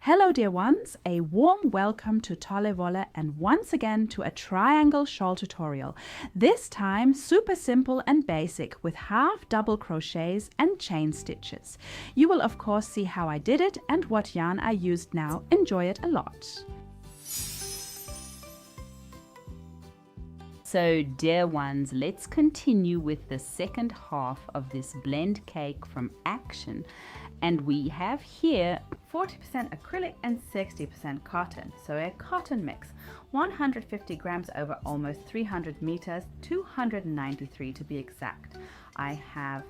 Hello dear ones, a warm welcome to Tolle Wolle and once again to a triangle shawl tutorial. This time super simple and basic with half double crochets and chain stitches. You will of course see how I did it and what yarn I used now. Enjoy it a lot. So dear ones, let's continue with the second half of this blend cake from Action. And we have here 40% acrylic and 60% cotton. So a cotton mix, 150 grams over almost 300 meters, 293 to be exact. I have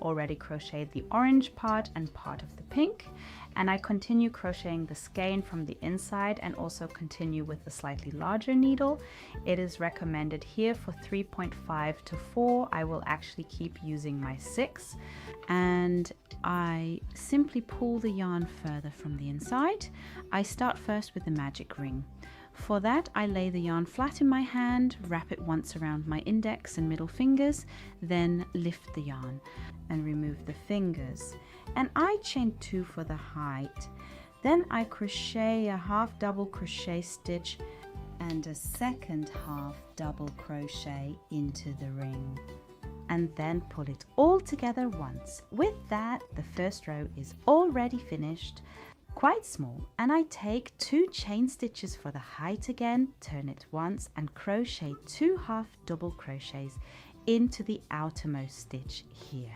already crocheted the orange part and part of the pink, and I continue crocheting the skein from the inside and also continue with the slightly larger needle. It is recommended here for 3.5 to 4. I will actually keep using my 6, and I simply pull the yarn further from the inside. I start first with the magic ring. For that, I lay the yarn flat in my hand, wrap it once around my index and middle fingers, then lift the yarn and remove the fingers. And I chain 2 for the height. Then I crochet a half double crochet stitch and a second half double crochet into the ring. And then pull it all together once. With that, the first row is already finished. Quite small, and I take 2 chain stitches for the height again, turn it once and crochet 2 half double crochets into the outermost stitch here.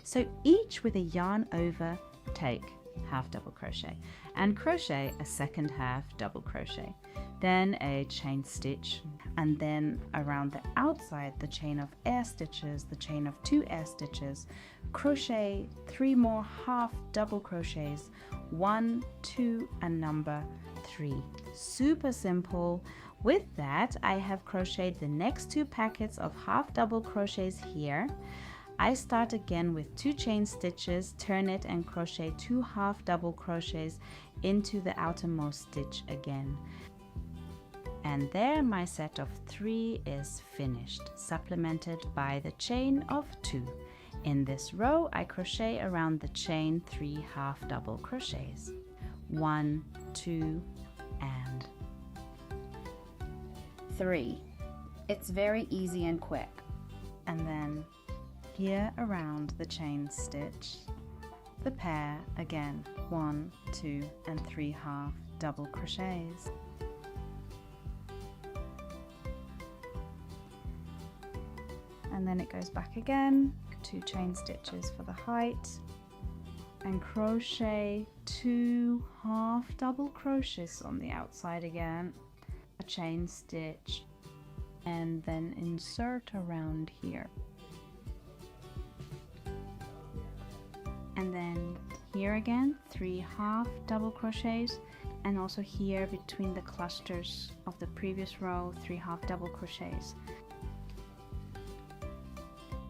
So each with a yarn over, take half double crochet and crochet a second half double crochet, then a chain stitch, and then around the outside the chain of air stitches, the chain of 2 air stitches, crochet 3 more half double crochets, 1, 2 and number 3. Super simple. With that, I have crocheted the next 2 packets of half double crochets here. I start again with 2 chain stitches, turn it and crochet 2 half double crochets into the outermost stitch again. And there my set of 3 is finished, supplemented by the chain of 2. In this row, I crochet around the chain 3 half double crochets. 1, 2 and 3. It's very easy and quick. And then here around the chain stitch, the pair again, 1, 2 and 3 half double crochets. And then it goes back again, 2 chain stitches for the height and crochet 2 half double crochets on the outside again, a chain stitch, and then insert around here. And then here again 3 half double crochets, and also here between the clusters of the previous row 3 half double crochets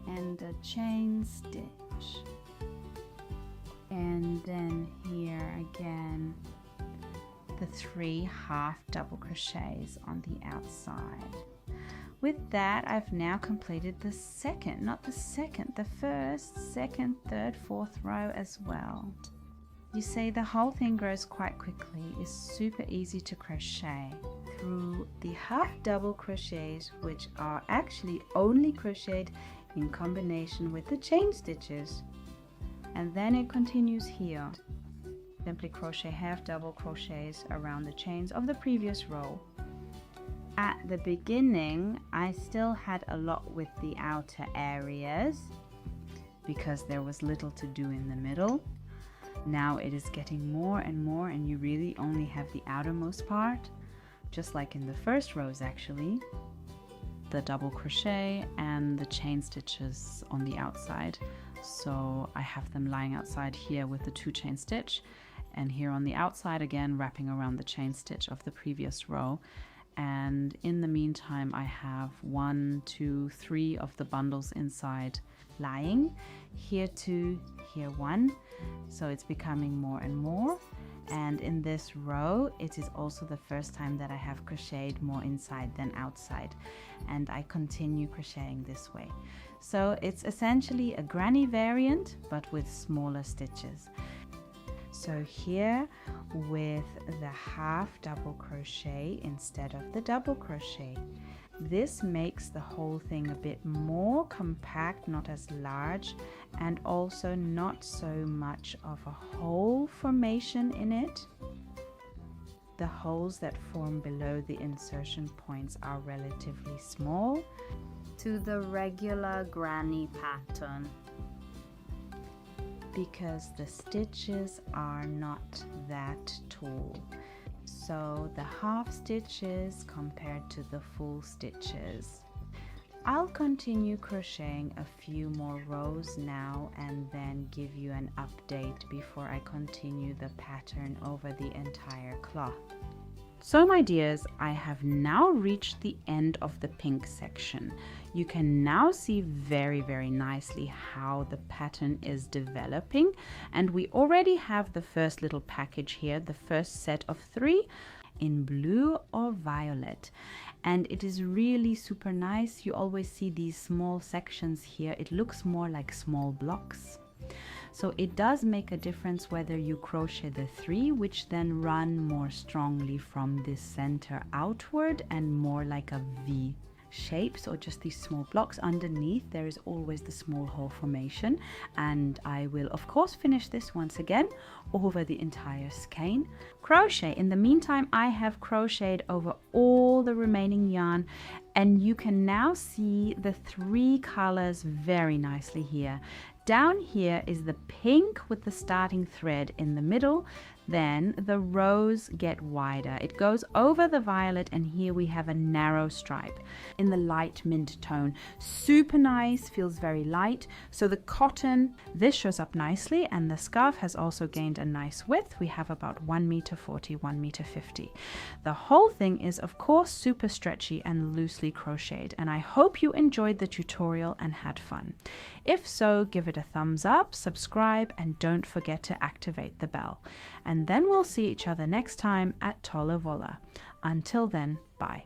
and a chain stitch, and then here again the 3 half double crochets on the outside. With that, I've now completed the second, not the second, the first, second, third, fourth row as well. You see, the whole thing grows quite quickly. It's super easy to crochet through the half double crochets, which are actually only crocheted in combination with the chain stitches. And then it continues here. Simply crochet half double crochets around the chains of the previous row. At the beginning, I still had a lot with the outer areas because there was little to do in the middle. Now it is getting more and more, and you really only have the outermost part, just like in the first rows actually. The double crochet and the chain stitches on the outside. So I have them lying outside here with the 2 chain stitch, and here on the outside again wrapping around the chain stitch of the previous row. And in the meantime I have 1, 2, 3 of the bundles inside lying, here 2, here 1, so it's becoming more and more. And in this row it is also the first time that I have crocheted more inside than outside, and I continue crocheting this way. So it's essentially a granny variant but with smaller stitches. So here with the half double crochet instead of the double crochet. This makes the whole thing a bit more compact, not as large, and also not so much of a hole formation in it. The holes that form below the insertion points are relatively small. To the regular granny pattern. Because the stitches are not that tall. So the half stitches compared to the full stitches. I'll continue crocheting a few more rows now and then give you an update before I continue the pattern over the entire cloth. So my dears, I have now reached the end of the pink section. You can now see very nicely how the pattern is developing, and we already have the first little package here, the first set of 3 in blue or violet, and it is really super nice. You always see these small sections here. It looks more like small blocks. So it does make a difference whether you crochet the 3, which then run more strongly from this center outward and more like a V shapes, or just these small blocks. Underneath there is always the small hole formation, and I will of course finish this once again over the entire skein. Crochet. In the meantime, I have crocheted over all the remaining yarn, and you can now see the 3 colors very nicely here. Down here is the pink with the starting thread in the middle. Then the rows get wider. It goes over the violet, and here we have a narrow stripe in the light mint tone. Super nice, feels very light. So the cotton, this shows up nicely, and the scarf has also gained a nice width. We have about 1m40, 1m50. The whole thing is of course super stretchy and loosely crocheted, and I hope you enjoyed the tutorial and had fun. If so, give it a thumbs up, subscribe, and don't forget to activate the bell. And then we'll see each other next time at Tolle Wolle. Until then, bye.